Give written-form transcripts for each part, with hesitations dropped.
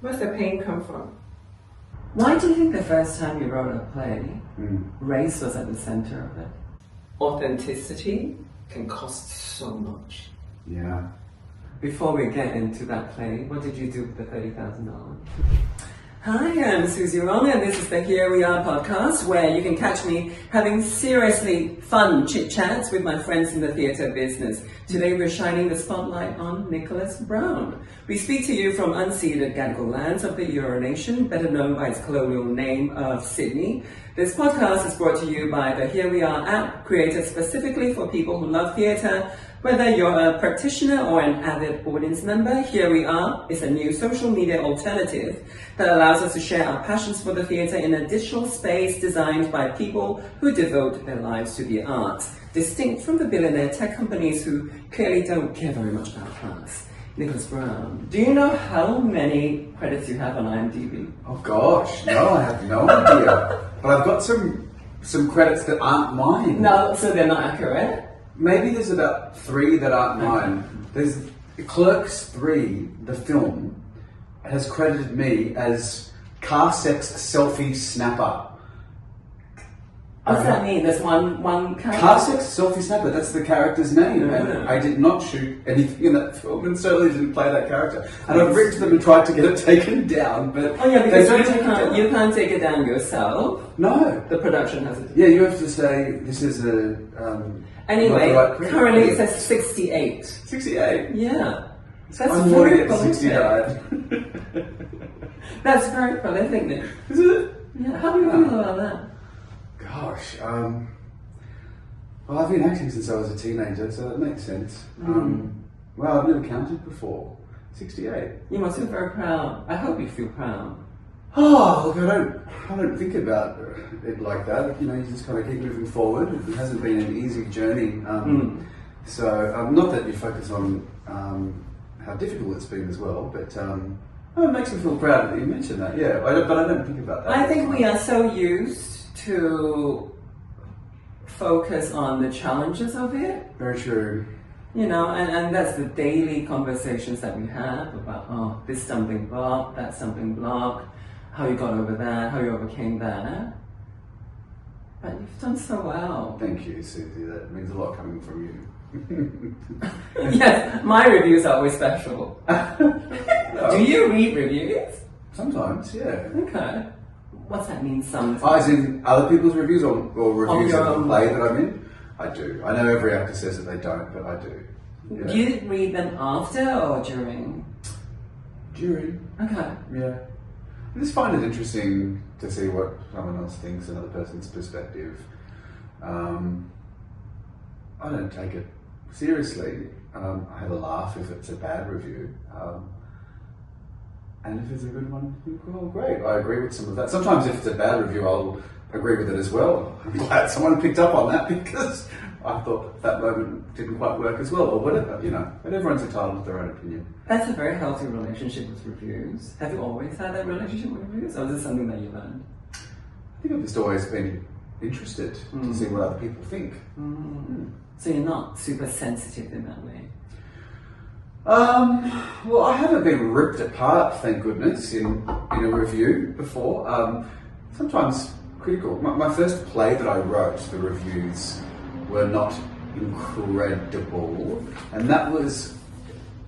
Where's the pain come from? Why do you think the first time you wrote a play, race was at the center of it? Authenticity can cost so much. Yeah. Before we get into that play, what did you do with the $30,000? Hi, I'm Susie Wrong, and this is the Here We Are podcast, where you can catch me having seriously fun chit-chats with my friends in the theatre business. Today we're shining the spotlight on Nicholas Brown. We speak to you from unceded Gadigal lands of the Eora Nation, better known by its colonial name of Sydney. This podcast is brought to you by the Here We Are app, created specifically for people who love theatre. Whether you're a practitioner or an avid audience member, Here We Are is a new social media alternative that allows us to share our passions for the theatre in a digital space designed by people who devote their lives to the arts, distinct from the billionaire tech companies who clearly don't care very much about us. Nicholas Brown, do you know how many credits you have on IMDb? Oh gosh, no, I have no idea. But I've got some credits that aren't mine. No, so they're not accurate? Maybe there's about 3 that aren't mine. There's Clerks 3, the film, has credited me as car sex selfie snapper. What's that mean? There's one character? Car sex selfie snapper, that's the character's name. And I did not shoot anything in that film and certainly didn't play that character. And I've written to them and tried to get it taken down, but... Oh yeah, because you can't take it down yourself. No. The production has it. Yeah, you have to say, this is a... Anyway, currently it says 68. 68? Yeah. That's I'm very already at 69. That's very prolific, Nick. Is it? Yeah, how do you feel about that? Gosh, well, I've been acting since I was a teenager, so that makes sense. Well, I've never counted before. 68. You must feel very proud. I hope you feel proud. Oh, look, I don't think about it like that. You know, you just kind of keep moving forward. It hasn't been an easy journey. So, not that you focus on how difficult it's been as well, but it makes me feel proud that you mentioned that. Yeah, but I don't think about that. I think we are so used to focus on the challenges of it. Very true. You know, and that's the daily conversations that we have about, this stumbling block, that stumbling block, how you got over that, how you overcame that. But you've done so well. Thank you, Susie. That means a lot coming from you. Yes, my reviews are always special. Do you read reviews? Sometimes, yeah. Okay. What's that mean, sometimes? As in other people's reviews or reviews your of the own play that I'm in? I do. I know every actor says that they don't, but I do. Yeah. Do you read them after or during? During. Okay. Yeah. I just find it interesting to see what someone else thinks, another person's perspective. I don't take it seriously. I have a laugh if it's a bad review. And if it's a good one, well, great. I agree with some of that. Sometimes if it's a bad review, I'll agree with it as well. I'm glad someone picked up on that because I thought that moment didn't quite work as well, or whatever, you know. But everyone's entitled to their own opinion. That's a very healthy relationship with reviews. Have you always had that relationship with reviews, or is this something that you learned? I think I've just always been interested to see what other people think. So you're not super sensitive in that way? Well, I haven't been ripped apart, thank goodness, in a review before. Sometimes critical. My first play that I wrote, the reviews were not incredible, and that was,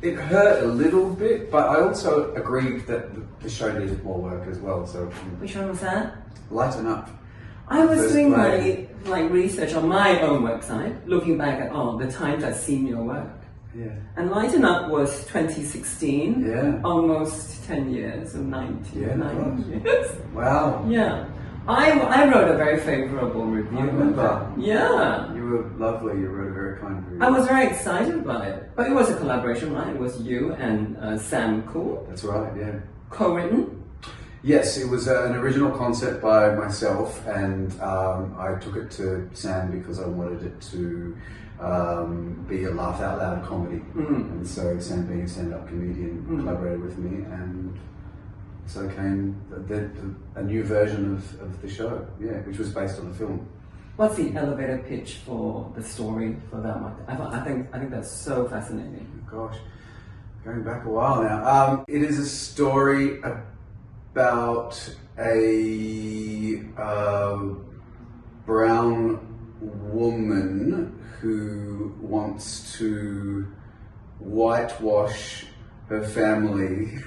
it hurt a little bit, but I also agreed that the show needed more work as well. So which one was that? Lighten Up. I was doing my research on my own website, looking back at the times I've seen your work. Yeah. And Lighten Up was 2016. Yeah. Almost 10 years, or 9 years. Wow. Yeah. I wrote a very favourable review. I remember. Yeah. You were lovely. You wrote a very kind review. I was very excited about it. But it was a collaboration, right? It was you and Sam Cool. That's right, yeah. Co-written? Yes, it was an original concept by myself, and I took it to Sam because I wanted it to be a laugh out loud comedy. And so Sam, being a stand-up comedian, collaborated with me, and so came a new version of the show, which was based on the film. What's the elevator pitch for the story for that one? I think that's so fascinating. Gosh, Going back a while now. It is a story about a brown woman who wants to whitewash her family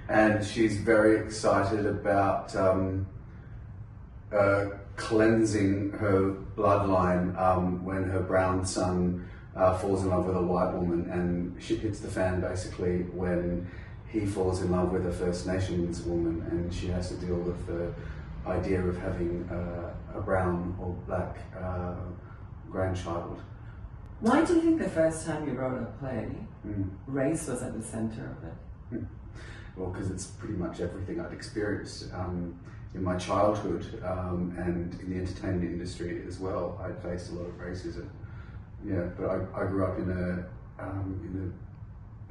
and she's very excited about cleansing her bloodline when her brown son falls in love with a white woman, and shit hits the fan basically when he falls in love with a First Nations woman and she has to deal with the idea of having a brown or black grandchild. Why do you think the first time you wrote a play, race was at the center of it? Well, because it's pretty much everything I'd experienced in my childhood and in the entertainment industry as well. I faced a lot of racism. Yeah, but I grew up in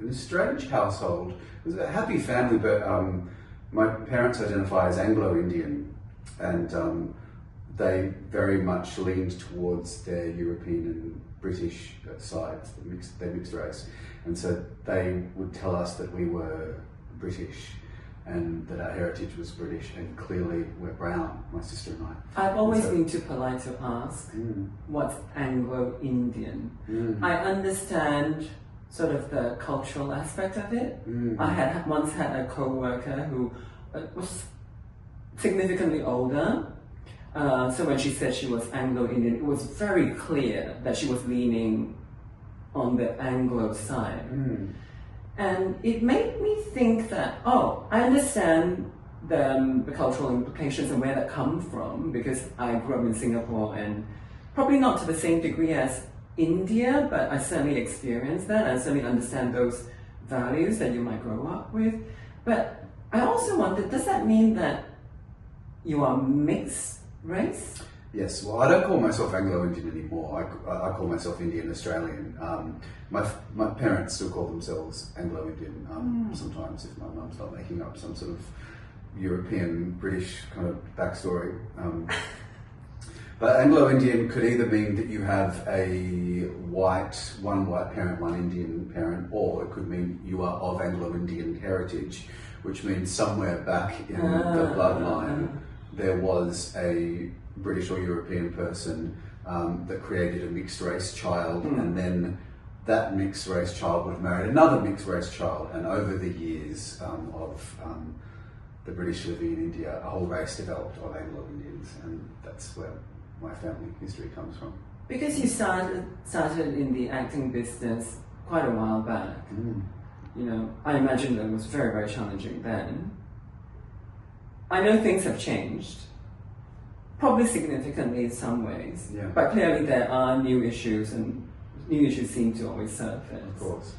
a strange household. It was a happy family, but my parents identify as Anglo-Indian, and they very much leaned towards their European and British sides, their mixed race, and so they would tell us that we were British and that our heritage was British, and clearly we're brown, my sister and I. I've always been too polite to ask what's Anglo-Indian. I understand sort of the cultural aspect of it. I once had a co-worker who was significantly older. So when she said she was Anglo-Indian, it was very clear that she was leaning on the Anglo side. And it made me think that, I understand the cultural implications and where that comes from, because I grew up in Singapore, and probably not to the same degree as India, but I certainly experienced that. I certainly understand those values that you might grow up with. But I also wondered, does that mean that you are mixed race? Yes, well, I don't call myself Anglo-Indian anymore. I call myself Indian-Australian. My parents still call themselves Anglo-Indian sometimes, if my mum's not making up some sort of European-British kind of backstory. But Anglo-Indian could either mean that you have one white parent, one Indian parent, or it could mean you are of Anglo-Indian heritage, which means somewhere back in the bloodline there was a British or European person that created a mixed race child, and then that mixed race child would have married another mixed race child, and over the years of the British living in India, a whole race developed of Anglo-Indians, and that's where my family history comes from. Because you started in the acting business quite a while back, you know, I imagine that it was very, very challenging then. I know things have changed, probably significantly in some ways, but clearly there are new issues, and new issues seem to always surface. Of course.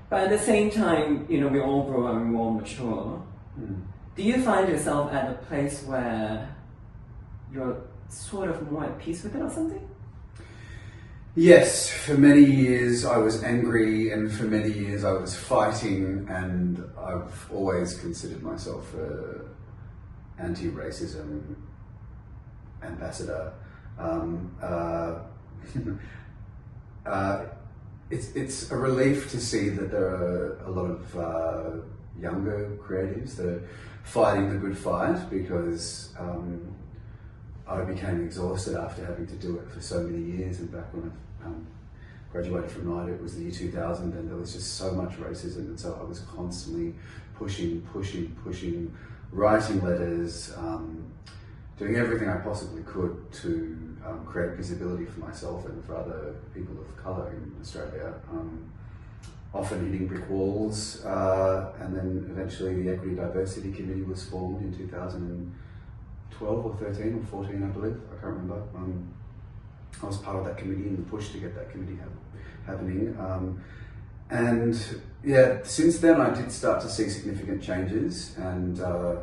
But at the same time, you know, we all grow up and we're all mature. Do you find yourself at a place where you're sort of more at peace with it or something? Yes, for many years I was angry, and for many years I was fighting, and I've always considered myself an anti-racism ambassador. It's a relief to see that there are a lot of younger creatives that are fighting the good fight, because I became exhausted after having to do it for so many years. And back when I graduated from NIDA, it was the year 2000, and there was just so much racism, and so I was constantly pushing, writing letters, doing everything I possibly could to create visibility for myself and for other people of colour in Australia. Often hitting brick walls, and then eventually the Equity Diversity Committee was formed in 2012 or 13 or 14, I believe, I can't remember. I was part of that committee and the push to get that committee happening. And yeah, since then I did start to see significant changes, and I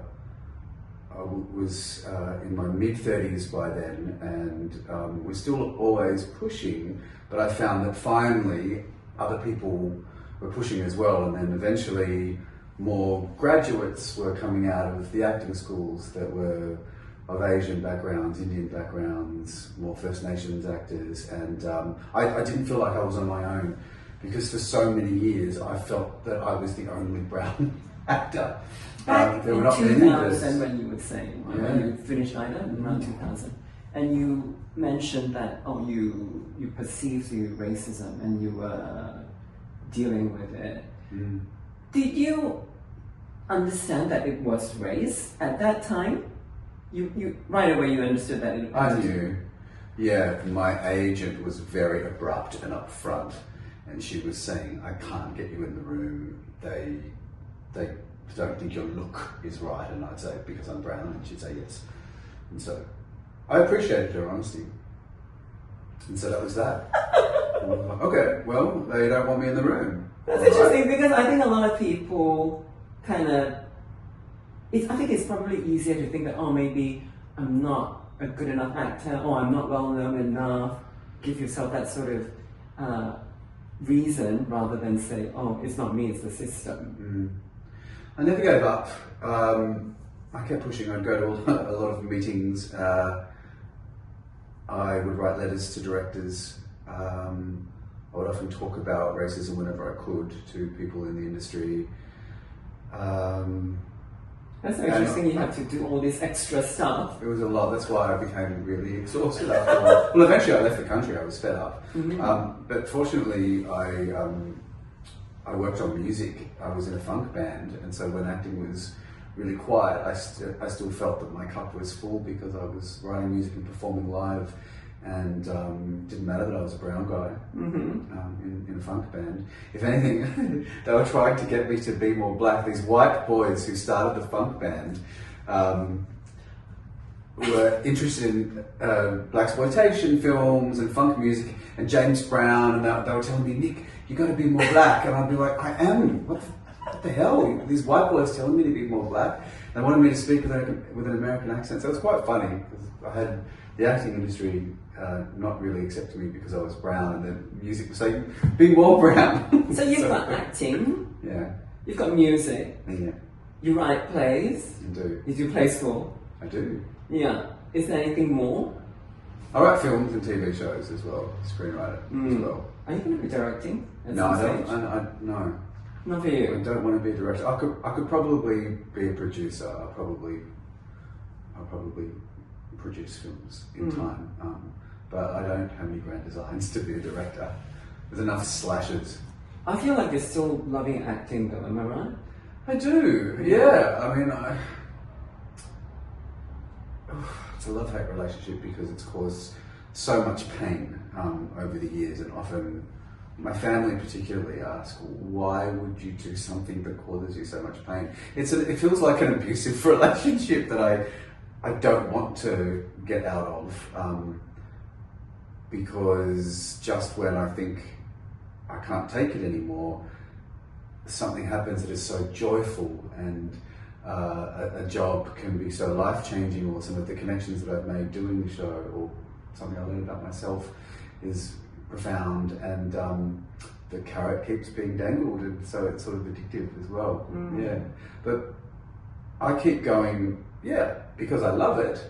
was in my mid-30s by then, and we're still always pushing, but I found that finally other people were pushing as well, and then eventually more graduates were coming out of the acting schools that were of Asian backgrounds, Indian backgrounds, more First Nations actors, and I didn't feel like I was on my own. because for so many years I felt that I was the only brown actor. Back there were in not many others. 2000, when you would say, when you finished LIGHTEN, around 2000, and you mentioned that, you perceived the racism and you were dealing with it. Did you understand that it was race at that time? You right away you understood that it was. I knew. Yeah, my agent was very abrupt and upfront, and she was saying, "I can't get you in the room. They don't think your look is right." And I'd say, "Because I'm brown," and she'd say, "Yes." And so I appreciated her honesty. And so that was that. And I was like, okay, well, they don't want me in the room. That's interesting, because I think a lot of people kind of, I think it's probably easier to think that, maybe I'm not a good enough actor, or I'm not well known enough. Give yourself that sort of reason, rather than say, it's not me, it's the system. I never gave up. I kept pushing. I'd go to a lot of meetings. I would write letters to directors. I would often talk about racism whenever I could to people in the industry. That's interesting, you have to do all this extra stuff. It was a lot. That's why I became really exhausted after a while. Well, eventually I left the country. I was fed up. But fortunately, I worked on music. I was in a funk band, and so when acting was really quiet, I still felt that my cup was full, because I was writing music and performing live, and didn't matter that I was a brown guy in a funk band. If anything, they were trying to get me to be more black. These white boys who started the funk band were interested in blaxploitation films and funk music and James Brown, and they were telling me, "Nick, you got to be more black." And I'd be like, "I am. What the hell? These white boys telling me to be more black." They wanted me to speak with an American accent. So it was quite funny, because I had the acting industry not really accepting me because I was brown, and the music was saying, "Be more brown." So you've got acting. Yeah. You've got music. Yeah. You write plays. I do. You do play school. I do. Yeah. Is there anything more? I write films and TV shows as well, screenwriter as well. Are you going to be directing at No, some I don't. stage? No. Not for I you. don't want to be a director. I could probably be a producer. I'll probably produce films in time. But I don't have any grand designs to be a director. There's enough slashes. I feel like you're still loving acting though, am I right? I do, yeah. I mean, it's a love-hate relationship, because it's caused so much pain over the years, and often my family particularly ask, "Why would you do something that causes you so much pain?" It feels like an abusive relationship that I don't want to get out of, because just when I think I can't take it anymore, something happens that is so joyful, and a job can be so life-changing, or some of the connections that I've made doing the show, or something I learned about myself is profound, and the carrot keeps being dangled, and so it's sort of addictive as well. Yeah, but I keep going, because I love it,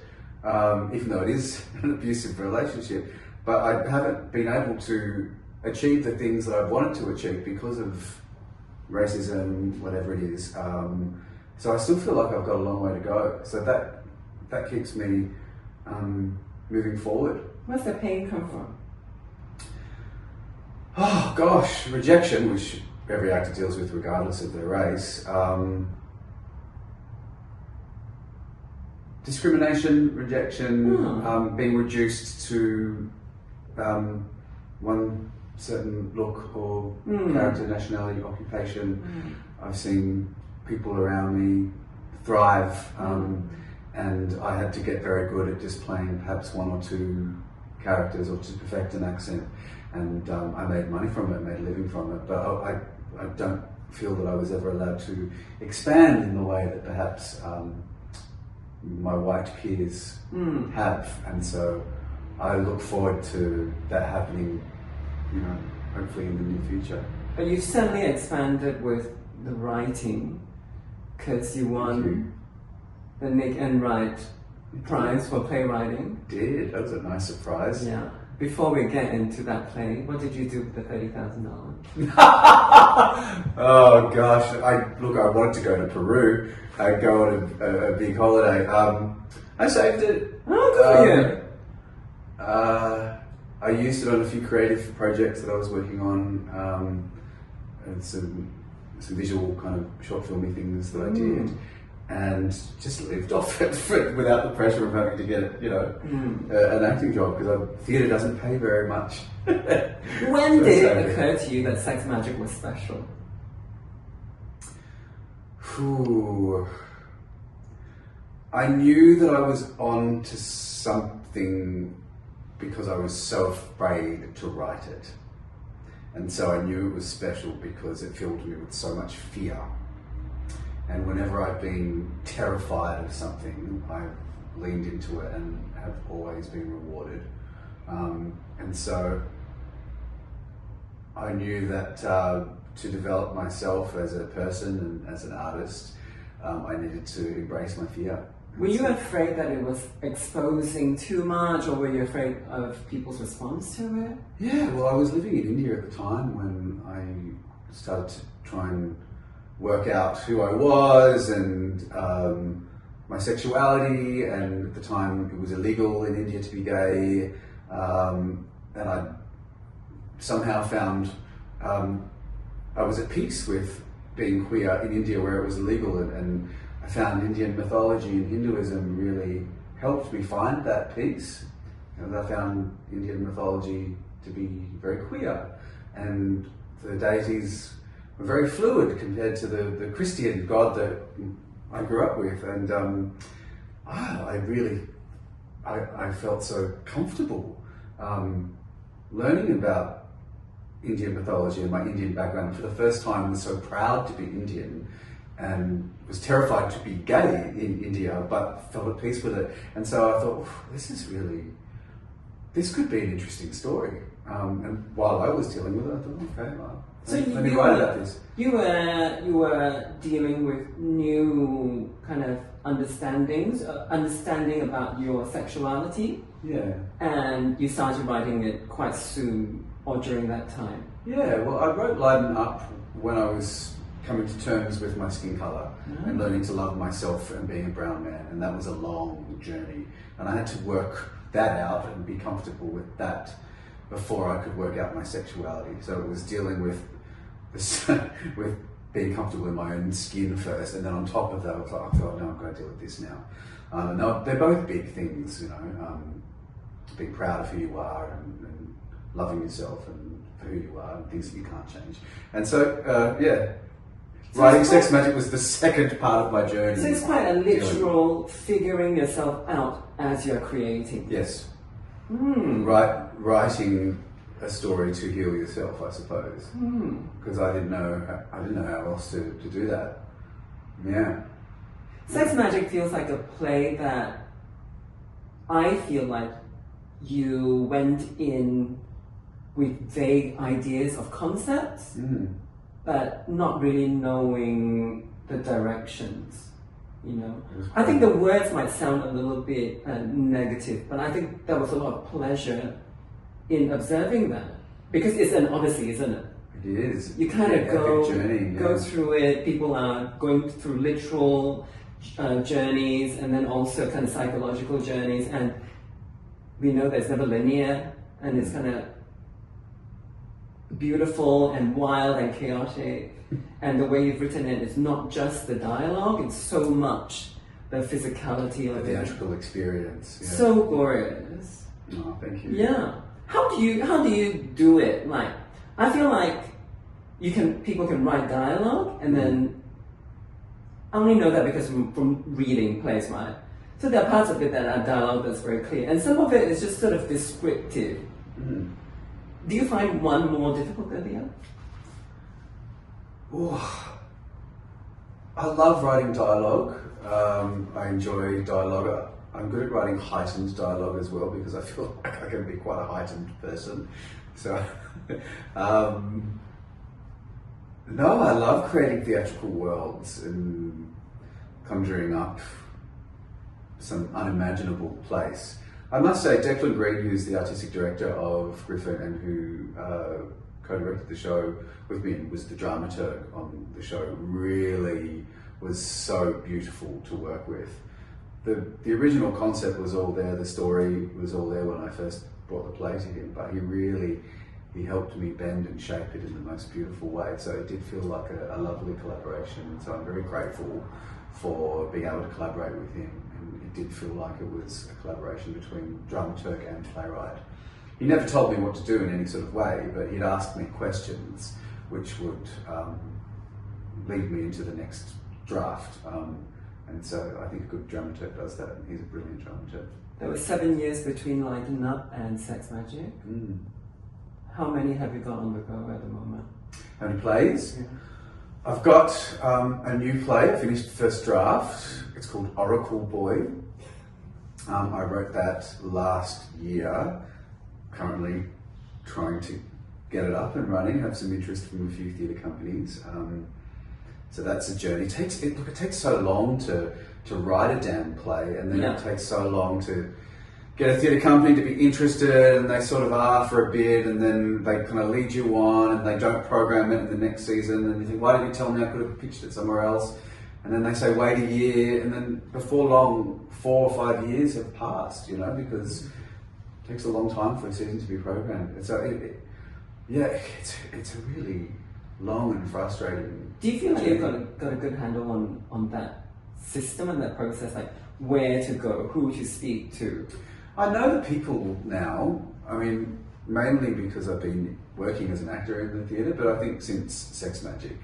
even though it is an abusive relationship, but I haven't been able to achieve the things that I've wanted to achieve because of racism, whatever it is. So I still feel like I've got a long way to go. So that keeps me moving forward. Where's the pain come from? Oh gosh, rejection, which every actor deals with regardless of their race. Discrimination, rejection, being reduced to one certain look or character, nationality, occupation. I've seen people around me thrive, and I had to get very good at just playing perhaps one or two characters, or to perfect an accent, and I made money from it, made a living from it, but I don't feel that I was ever allowed to expand in the way that perhaps my white peers have, and so I look forward to that happening, hopefully in the near future. But you've certainly expanded with the writing, because you won the Nick Enright Prize for Playwriting. That was a nice surprise. Yeah. Before we get into that play, what did you do with the $30,000? Oh gosh, I wanted to go to Peru. I'd go on a big holiday. I saved it. Oh, good for you. I used it on a few creative projects that I was working on, and some visual kind of short filmy things that I did, and just lived off it without the pressure of having to get an acting job, because theatre doesn't pay very much. When did it occur to you that Sex Magick was special? I knew that I was on to something because I was so afraid to write it. And so I knew it was special because it filled me with so much fear. And whenever I've been terrified of something, I've leaned into it and have always been rewarded. And so I knew that to develop myself as a person and as an artist, I needed to embrace my fear. Were you afraid that it was exposing too much, or were you afraid of people's response to it? Yeah, well, I was living in India at the time when I started to try and work out who I was and my sexuality, and at the time it was illegal in India to be gay, and I somehow found I was at peace with being queer in India where it was illegal, and I found Indian mythology and Hinduism really helped me find that peace. I found Indian mythology to be very queer, and the deities were very fluid compared to the Christian God that I grew up with, and I felt so comfortable learning about Indian mythology and my Indian background. For the first time, I was so proud to be Indian and was terrified to be gay in India, but felt at peace with it. And so I thought, this could be an interesting story. And while I was dealing with it, I thought, okay, well, let me write about this. You were dealing with new kind of understanding about your sexuality. Yeah. And you started writing it quite soon, or during that time. Yeah, well, I wrote Lighten Up when I was coming to terms with my skin colour and learning to love myself and being a brown man, and that was a long journey, and I had to work that out and be comfortable with that before I could work out my sexuality. So it was dealing with this, with being comfortable in my own skin first, and then on top of that I was like, I thought, no, I'm going to deal with this now. They're both big things, being proud of who you are and loving yourself and for who you are and things that you can't change. And so, writing Sex Magick was the second part of my journey. So it's quite a literal figuring yourself out as you're creating. Yes. Writing a story to heal yourself, I suppose. Because I didn't know how else to do that. Yeah. Sex Magick feels like a play that I feel like you went in with vague ideas of concepts, but not really knowing the directions, I think the words might sound a little bit negative, but I think there was a lot of pleasure in observing that, because it's an odyssey, isn't it? It is. You kind of go through it. People are going through literal journeys, and then also kind of psychological journeys, and we know there's never linear, and it's kind of beautiful and wild and chaotic. And the way you've written it is not just the dialogue, it's so much the physicality of the theatrical experience. Yeah. So glorious. Oh, thank you. Yeah. How do you do it? Like, I feel like people can write dialogue, and then I only know that because from reading plays, right? So there are parts of it that are dialogue that's very clear, and some of it is just sort of descriptive. Do you find one more difficult than the other? I love writing dialogue. I enjoy dialogue. I'm good at writing heightened dialogue as well, because I feel like I can be quite a heightened person. So, no, I love creating theatrical worlds and conjuring up some unimaginable place. I must say, Declan Green, who's the artistic director of Griffin and who co-directed the show with me and was the dramaturg on the show, really was so beautiful to work with. The original concept was all there, the story was all there when I first brought the play to him, but he helped me bend and shape it in the most beautiful way. So it did feel like a lovely collaboration. So I'm very grateful for being able to collaborate with him. And it did feel like it was a collaboration between dramaturg and playwright. He never told me what to do in any sort of way, but he'd ask me questions which would lead me into the next draft. And so I think a good dramaturg does that, and he's a brilliant dramaturg. There were 7 years between Lighten Up and Sex Magick. Mm. How many have you got on the go at the moment? How many plays? Yeah. I've got a new play. I finished first draft. It's called Oracle Boy. I wrote that last year. Currently trying to get it up and running. Have some interest from a few theatre companies. So that's a journey. It takes so long to write a damn play, and then it takes so long to get a theatre company to be interested, and they sort of are for a bit, and then they kind of lead you on, and they don't program it in the next season, and you think, why didn't you tell me I could have pitched it somewhere else? And then they say, wait a year, and then before long, 4 or 5 years have passed, because it takes a long time for a season to be programmed. And so it's a really long and frustrating. Do you feel like you've got a good handle on that system and that process, like where to go, who to speak to? I know the people now. I mean, mainly because I've been working as an actor in the theatre, but I think since Sex Magick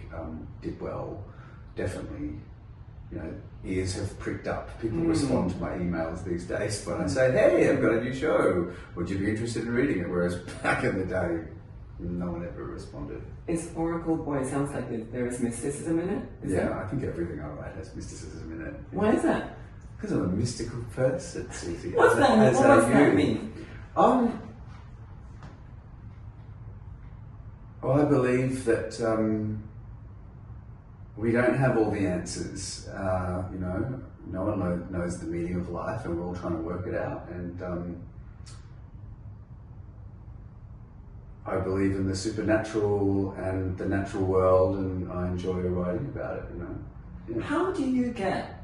did well, definitely, ears have pricked up. People respond to my emails these days when I say, hey, I've got a new show, would you be interested in reading it? Whereas back in the day, no one ever responded. It's Oracle Boy. It sounds like there is mysticism in it. I think everything I write has mysticism in it. Why is that? Because I'm a mystical person, Susie. What's that mean? What does that mean? Well, I believe that we don't have all the answers. No one knows the meaning of life, and we're all trying to work it out. And I believe in the supernatural and the natural world, and I enjoy writing about it. Yeah. How do you get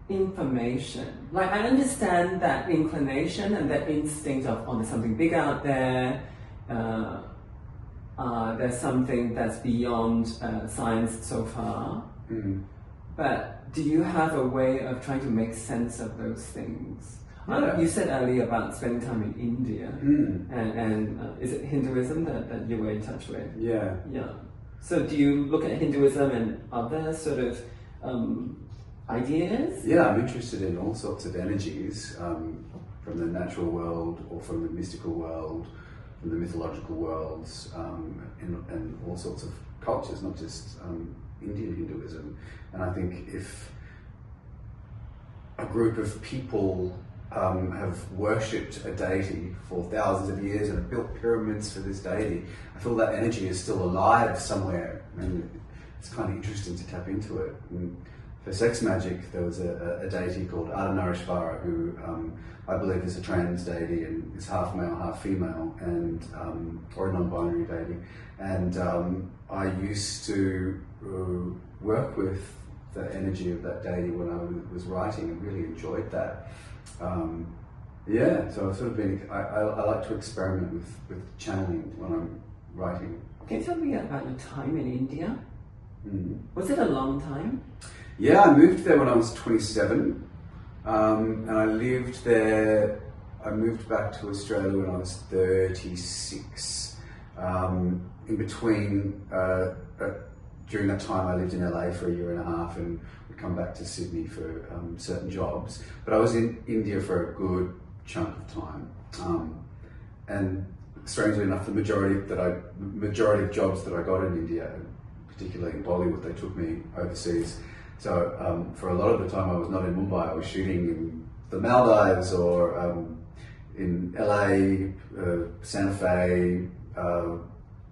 information? Like, I understand that inclination and that instinct of, there's something big out there, there's something that's beyond science so far. Mm. But do you have a way of trying to make sense of those things? Yeah. You said earlier about spending time in India, and is it Hinduism that you were in touch with? Yeah. Yeah. So do you look at Hinduism and other sort of ideas? Yeah, I'm interested in all sorts of energies, from the natural world or from the mystical world, from the mythological worlds, and all sorts of cultures, not just Indian Hinduism. And I think if a group of people have worshipped a deity for thousands of years and have built pyramids for this deity, I feel that energy is still alive somewhere, and it's kind of interesting to tap into it. And for Sex Magick, there was a deity called Ardhanarishvara, who I believe is a trans deity and is half male, half female, and or a non-binary deity. And I used to work with the energy of that deity when I was writing, and really enjoyed that. So I've sort of been, I like to experiment with channeling when I'm writing. Can you tell me about your time in India? Mm-hmm. Was it a long time? Yeah, I moved there when I was 27, and I lived there. I moved back to Australia when I was 36. In between, during that time I lived in LA for a year and a half and would come back to Sydney for certain jobs. But I was in India for a good chunk of time. And strangely enough, the majority of jobs that I got in India, particularly in Bollywood, they took me overseas. So for a lot of the time I was not in Mumbai, I was shooting in the Maldives or in LA, Santa Fe,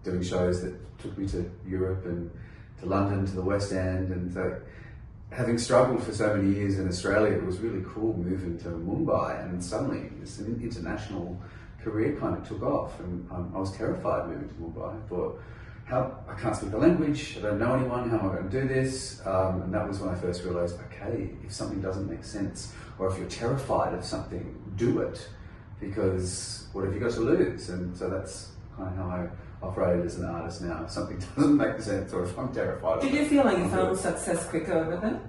doing shows that took me to Europe and to London, to the West End. And so having struggled for so many years in Australia, it was really cool moving to Mumbai, and suddenly this international career kind of took off, and I was terrified moving to Mumbai. I thought, I can't speak the language, I don't know anyone, how am I going to do this? And that was when I first realised, okay, if something doesn't make sense, or if you're terrified of something, do it, because what have you got to lose? And so that's kind of how I operated as an artist now. If something doesn't make sense, or if I'm terrified. Did you feel like you found success quicker over there?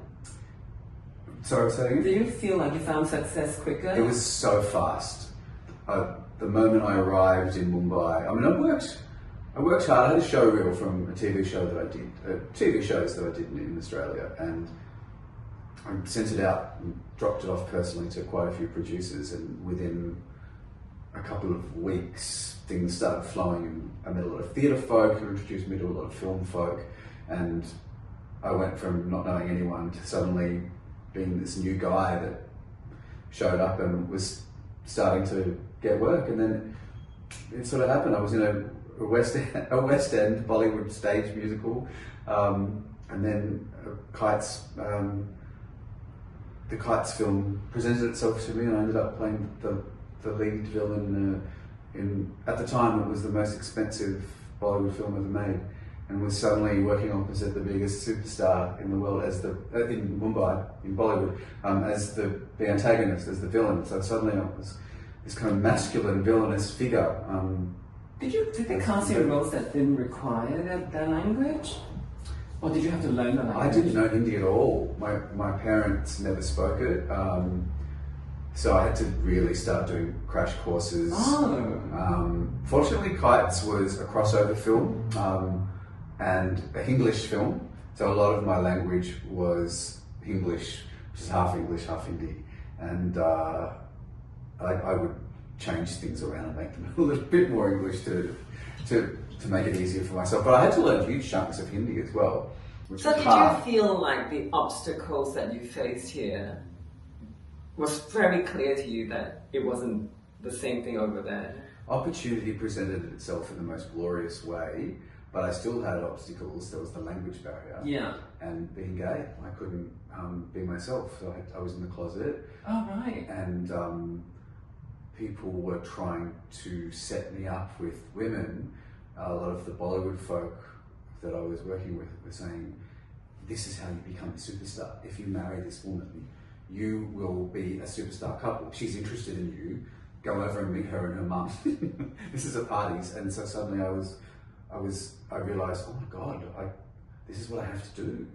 Sorry, say again? Did you feel like you found success quicker? It was so fast. The moment I arrived in Mumbai, I mean, I worked hard. I had a show reel from a TV show that I did, TV shows that I did in Australia, and I sent it out and dropped it off personally to quite a few producers, and within a couple of weeks things started flowing, and I met a lot of theatre folk who introduced me to a lot of film folk, and I went from not knowing anyone to suddenly being this new guy that showed up and was starting to get work. And then it sort of happened. I was in a West End Bollywood stage musical, and then the Kites film presented itself to me, and I ended up playing the lead villain in, at the time, it was the most expensive Bollywood film ever made, and was suddenly working opposite the biggest superstar in the world in Mumbai, in Bollywood, as the antagonist, as the villain. So suddenly I was this kind of masculine villainous figure. Did they cast you in roles that didn't require that language? Or did you have to learn the language? I didn't know Hindi at all. My parents never spoke it. So I had to really start doing crash courses. Oh. Fortunately, Kites was a crossover film and a English film. So a lot of my language was English, which is half English, half Hindi. And I would change things around and make them a little bit more English to make it easier for myself. But I had to learn huge chunks of Hindi as well. So did you feel like the obstacles that you faced here was very clear to you that it wasn't the same thing over there? Opportunity presented itself in the most glorious way, but I still had obstacles. There was the language barrier. Yeah. And being gay, I couldn't be myself. So I was in the closet. Oh, right. And people were trying to set me up with women. A lot of the Bollywood folk that I was working with were saying, this is how you become a superstar. If you marry this woman, you will be a superstar couple. She's interested in you. Go over and meet her and her mum. This is at parties. And so suddenly I realized, oh my God, this is what I have to do.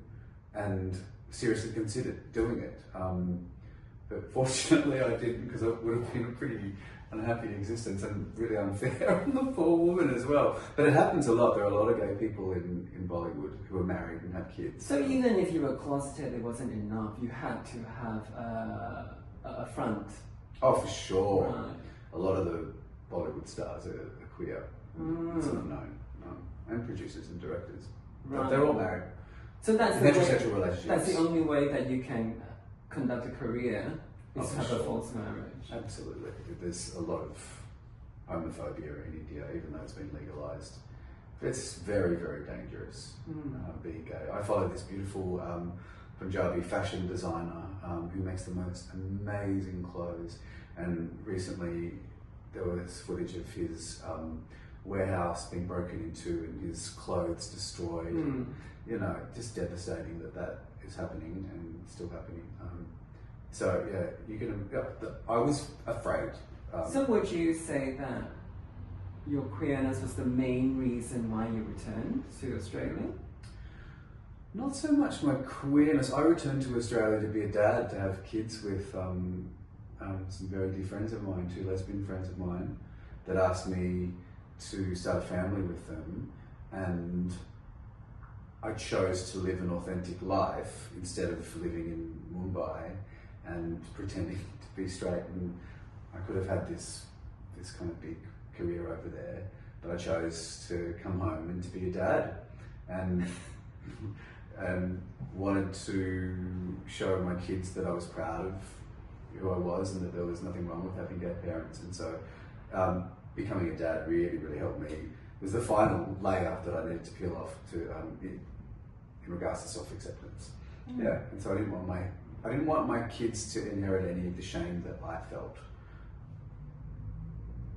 And seriously considered doing it. But fortunately I didn't, because it would have been a pretty unhappy existence and really unfair on the poor woman as well. But it happens a lot. There are a lot of gay people in Bollywood who are married and have kids. So even if you were closeted, it wasn't enough. You had to have a front. Oh, for sure. Right. A lot of the Bollywood stars are queer. It's not known. And producers and directors. Right. But they're all married. So that's the heterosexual relationships. That's the only way that you can conduct a career is to have a false marriage. Absolutely. There's a lot of homophobia in India, even though it's been legalised. It's very, very dangerous being gay. I follow this beautiful Punjabi fashion designer who makes the most amazing clothes, and recently there was footage of his warehouse being broken into and his clothes destroyed. And, you know, just devastating that is happening and still happening. So yeah, you can. I was afraid. So would you say that your queerness was the main reason why you returned to Australia? Not so much my queerness. I returned to Australia to be a dad, to have kids with some very dear friends of mine, 2 lesbian friends of mine, that asked me to start a family with them, and I chose to live an authentic life instead of living in Mumbai and pretending to be straight. And I could have had this kind of big career over there, but I chose to come home and to be a dad, and wanted to show my kids that I was proud of who I was and that there was nothing wrong with having gay parents. And so becoming a dad really, really helped me. It was the final layer that I needed to peel off to in regards to self-acceptance. Yeah, and so I didn't want my kids to inherit any of the shame that I felt.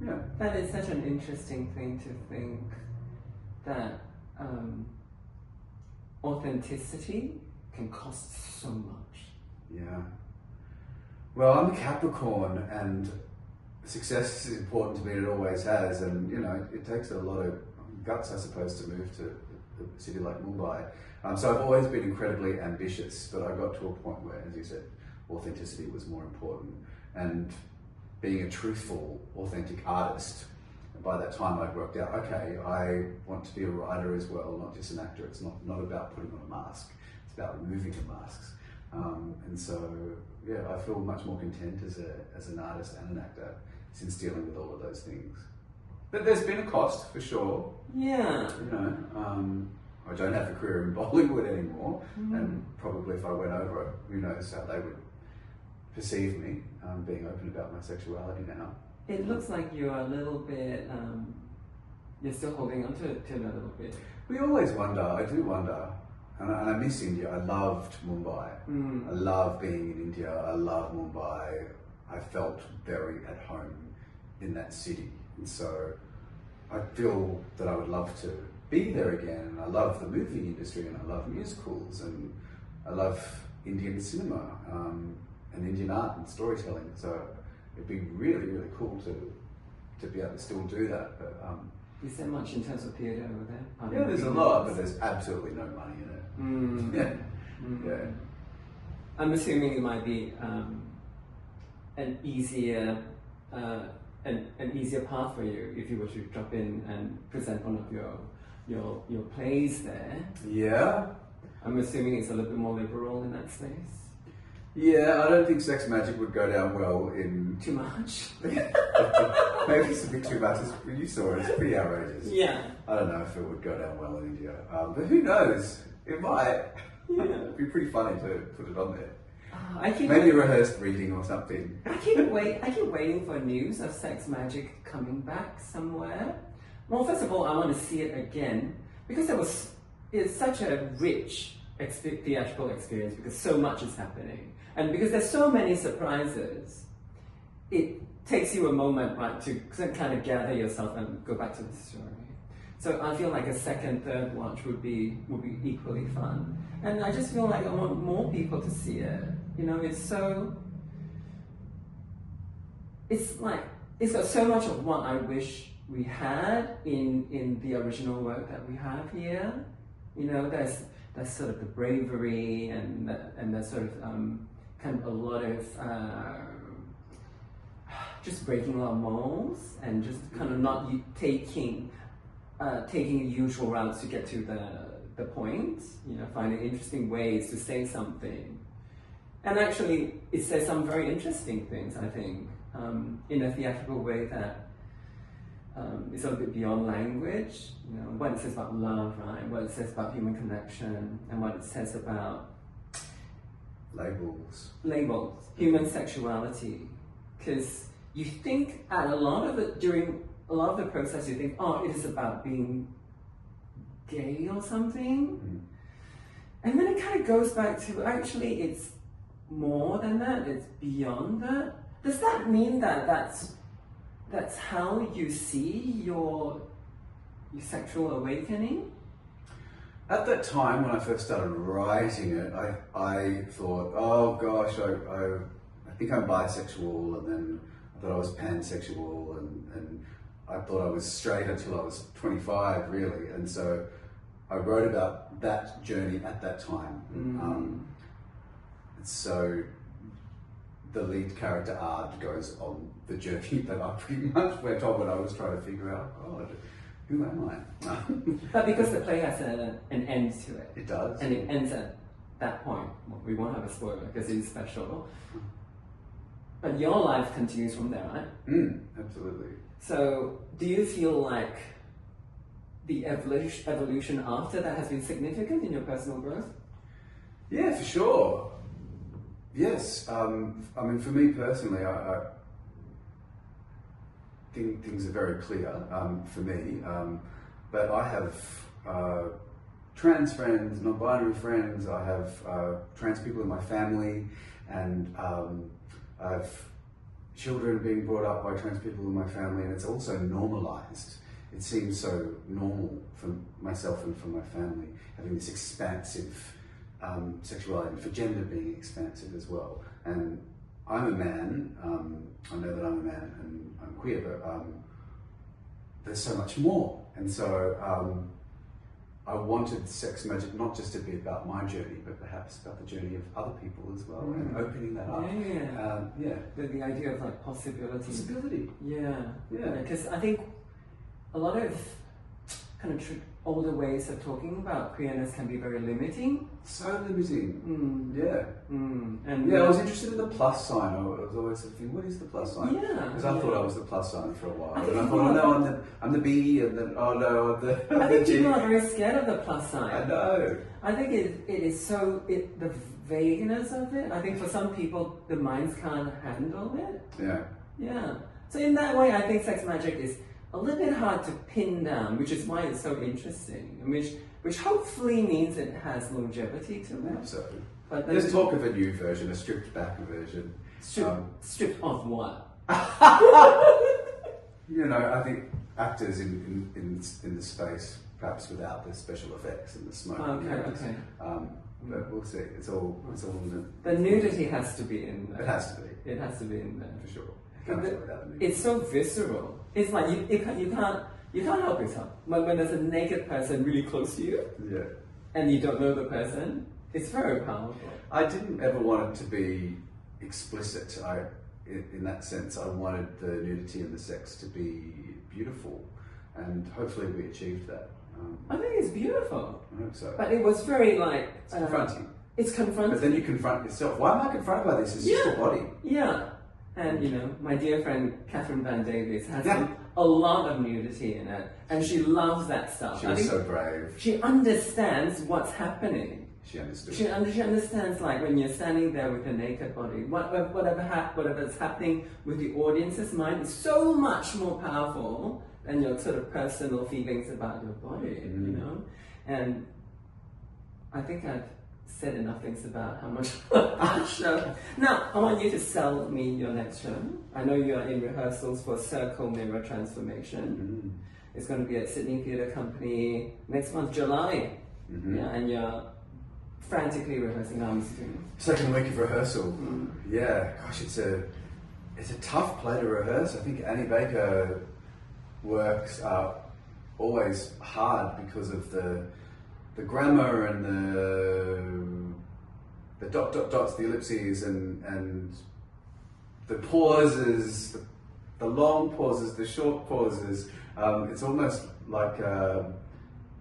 Yeah. That is such an interesting thing to think, that authenticity can cost so much. Yeah. Well, I'm a Capricorn, and success is important to me, it always has, and you know, it takes a lot of guts, I suppose, to move to a city like Mumbai. So I've always been incredibly ambitious, but I got to a point where, as you said, authenticity was more important, and being a truthful, authentic artist. And by that time I'd worked out, okay, I want to be a writer as well, not just an actor. It's not about putting on a mask, it's about removing the masks. And so, yeah, I feel much more content as an artist and an actor since dealing with all of those things. But there's been a cost, for sure. Yeah. You know, I don't have a career in Bollywood anymore, and probably if I went over, who knows how they would perceive me, being open about my sexuality now. It looks like you're a little bit, you're still holding on to it a little bit. We always wonder, I do wonder, and I miss India. I loved Mumbai. I love being in India. I love Mumbai. I felt very at home in that city. And so I feel that I would love to be there again. And I love the movie industry, and I love musicals, and I love Indian cinema, and Indian art and storytelling. So it'd be really, really cool to be able to still do that. But is there much in terms of theatre over there? yeah, there's a lot, but there's absolutely no money in it. Yeah. I'm assuming it might be an easier path for you if you were to drop in and present one of your plays there. Yeah. I'm assuming it's a little bit more liberal in that space. Yeah, I don't think Sex Magick would go down well in... Too much? Maybe it's a bit too much. You saw it, it's pretty outrageous. Yeah. I don't know if it would go down well in India. But who knows? It might. Yeah. It'd be pretty funny to put it on there. Maybe a rehearsed reading or something. I keep waiting for news of Sex Magick coming back somewhere. Well, first of all, I want to see it again because it's such a rich theatrical experience because so much is happening. And because there's so many surprises, it takes you a moment, right, to kind of gather yourself and go back to the story. So I feel like a second, third watch would be equally fun. And I just feel like I want more people to see it. You know, it's got so much of what I wish we had in the original work that we have here. You know, there's sort of the bravery and there's sort of kind of a lot of just breaking a lot of molds and just kind of not taking usual routes to get to the point. You know, finding interesting ways to say something. And actually, it says some very interesting things, I think, in a theatrical way that is a little bit beyond language. You know, what it says about love, right? What it says about human connection, and what it says about labels, human sexuality. Because you think at during a lot of the process, you think, oh, it is about being gay or something, and then it kind of goes back to actually it's more than that. It's beyond that. Does that mean that that's how you see your sexual awakening? At that time, when I first started writing it, I thought, oh gosh, I think I'm bisexual, and then I thought I was pansexual, and I thought I was straight until I was 25, really. And so I wrote about that journey at that time. So the lead character Ard goes on the journey that I pretty much went on when I was trying to figure out, God, who am I? But because the play has an end to it. It does. And it ends at that point. Well, we won't have a spoiler because it's special. But your life continues from there, right? Absolutely. So do you feel like the evolution after that has been significant in your personal growth? Yeah, for sure. Yes. I mean, for me personally, I think things are very clear for me. But I have trans friends, non-binary friends. I have trans people in my family, and I have children being brought up by trans people in my family, and it's also normalized. It seems so normal for myself and for my family, having this expansive sexuality, for gender being expansive as well. And I'm a man, I know that I'm a man and I'm queer, but there's so much more. And so I wanted Sex Magick not just to be about my journey, but perhaps about the journey of other people as well, and opening that up. The idea of like possibility. Yeah. Because I think a lot of kind of older ways of talking about queerness can be very limiting. So limiting. And I was interested in the plus sign. I was always thinking, what is the plus sign? Because I thought I was the plus sign for a while. And I thought, oh no, I'm the B, and then oh no, I'm the I think G. people are very scared of the plus sign. I know. I think it is so, the vagueness of it, I think for some people, the minds can't handle it. Yeah. So in that way, I think Sex Magick is a little bit hard to pin down, which is why it's so interesting, and which hopefully means it has longevity to it. So, but there's talk of a new version, a stripped back version. Stripped of what? I think actors in the space, perhaps without the special effects and the smoke. Okay. But we'll see. It's all in the nudity has to be in there. It has to be. It has to be in there For sure. It's so visceral. It's like you can't help yourself. When there's a naked person really close to you, and you don't know the person, it's very powerful. I didn't ever want it to be explicit. In that sense, I wanted the nudity and the sex to be beautiful, and hopefully we achieved that. I think it's beautiful. I hope so. But it was very like it's confronting. It's confronting. But then you confront yourself. Why am I confronted by this? It's just a body. Yeah. And my dear friend Catherine Van Davis has a lot of nudity in it, and she loves that stuff. She was so brave. She understands what's happening. She understood. She understands, like, when you're standing there with a naked body, whatever's happening with the audience's mind is so much more powerful than your sort of personal feelings about your body, And I think I've said enough things about how much I show. Now, I want you to sell me your next show. I know you are in rehearsals for Circle Mirror Transformation. It's going to be at Sydney Theatre Company next month, July. And you're frantically rehearsing. I'm assuming. Second week of rehearsal. Yeah, gosh, it's a tough play to rehearse. I think Annie Baker works always hard because of the grammar and the dots, the ellipses, and the pauses, the long pauses, the short pauses. It's almost like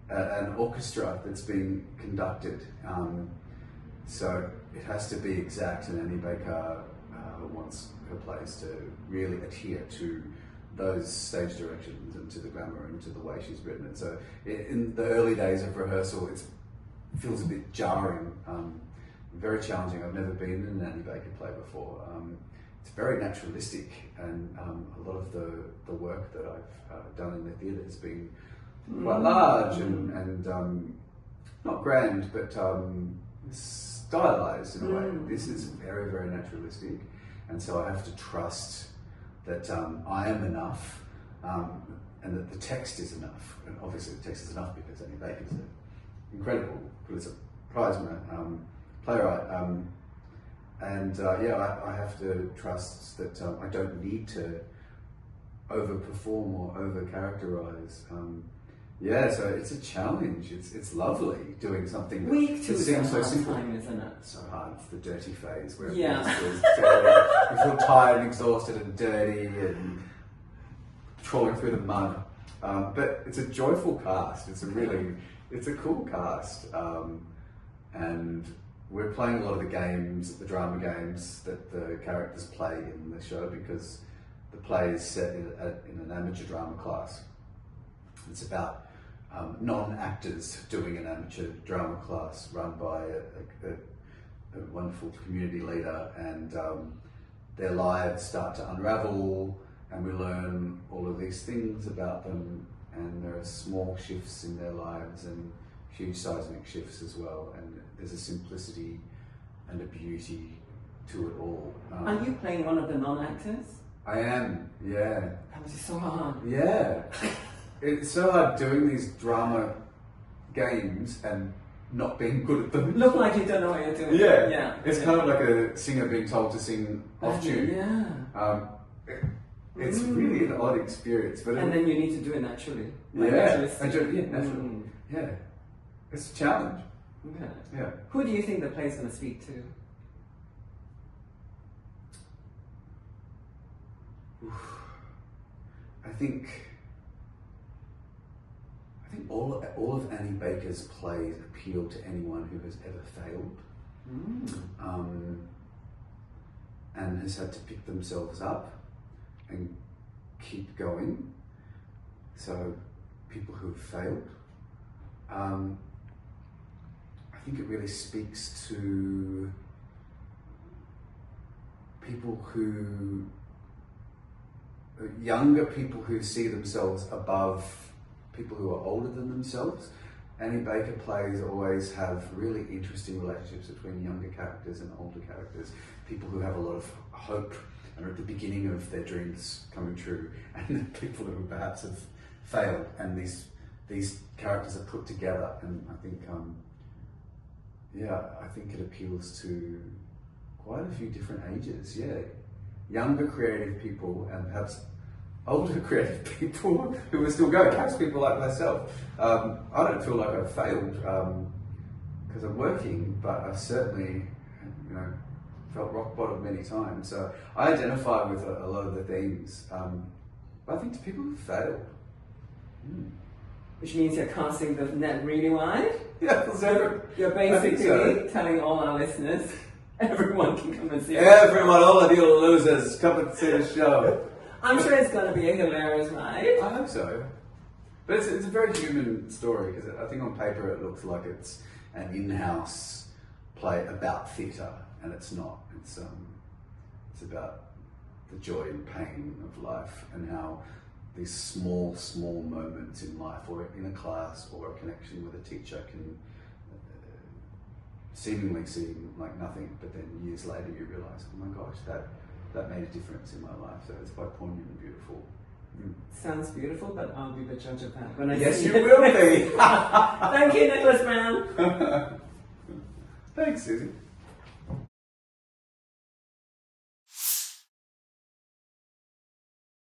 an orchestra that's being conducted. So it has to be exact, and Annie Baker wants her plays to really adhere to those stage directions and to the grammar and to the way she's written it. So in the early days of rehearsal, it feels a bit jarring, very challenging. I've never been in an Annie Baker play before. It's very naturalistic, and a lot of the work that I've done in the theatre has been quite large and not grand, but stylized in a way. This is very, very naturalistic, and so I have to trust that I am enough, and that the text is enough. And obviously the text is enough because Annie Baker's an incredible Pulitzer Prize-winner playwright. I have to trust that I don't need to overperform or over-characterize. So it's a challenge. It's lovely doing something that seems so simple. Time, isn't it? So hard. It's the dirty phase where you feel tired and exhausted and dirty and trawling through the mud. But it's a joyful cast. It's a cool cast. And we're playing a lot of the games, the drama games that the characters play in the show, because the play is set in an amateur drama class. It's about non-actors doing an amateur drama class run by a wonderful community leader, and their lives start to unravel, and we learn all of these things about them, and there are small shifts in their lives and huge seismic shifts as well, and there's a simplicity and a beauty to it all. Are you playing one of the non-actors? I am, yeah. That was so hard. Yeah. It's so hard doing these drama games and not being good at them. Look like you don't know what you're doing. Yeah. It's kind of like a singer being told to sing off tune. Yeah. It's really an odd experience. But and then you need to do it naturally. Naturally. Mm. Yeah. It's a challenge. Okay. Yeah. Who do you think the play's going to speak to? I think all of Annie Baker's plays appeal to anyone who has ever failed, and has had to pick themselves up and keep going. So people who have failed. I think it really speaks to people who, younger people who see themselves above people who are older than themselves. Annie Baker plays always have really interesting relationships between younger characters and older characters, people who have a lot of hope and are at the beginning of their dreams coming true, and then people who perhaps have failed, and these characters are put together, and I think I think it appeals to quite a few different ages. Younger creative people and perhaps older creative people who are still going, perhaps people like myself. I don't feel like I've failed because I'm working, but I've certainly, felt rock bottom many times. So I identify with a lot of the themes. But I think to people who've failed. Which means you're casting the net really wide? Yeah, you're basically telling all our listeners, everyone can come and see it. Everyone, all of you losers, come and see the show. I'm sure it's going to be a hilarious ride. I hope so. But it's a very human story, because I think on paper it looks like it's an in-house play about theatre, and it's not. It's about the joy and pain of life, and how these small moments in life, or in a class, or a connection with a teacher, can seemingly seem like nothing, but then years later you realise, oh my gosh, that made a difference in my life. So it's quite poignant and beautiful. Sounds beautiful, but I'll be the judge of that when I yes, see you it. will be. Thank you, Nicholas Brown. Thanks, Susie.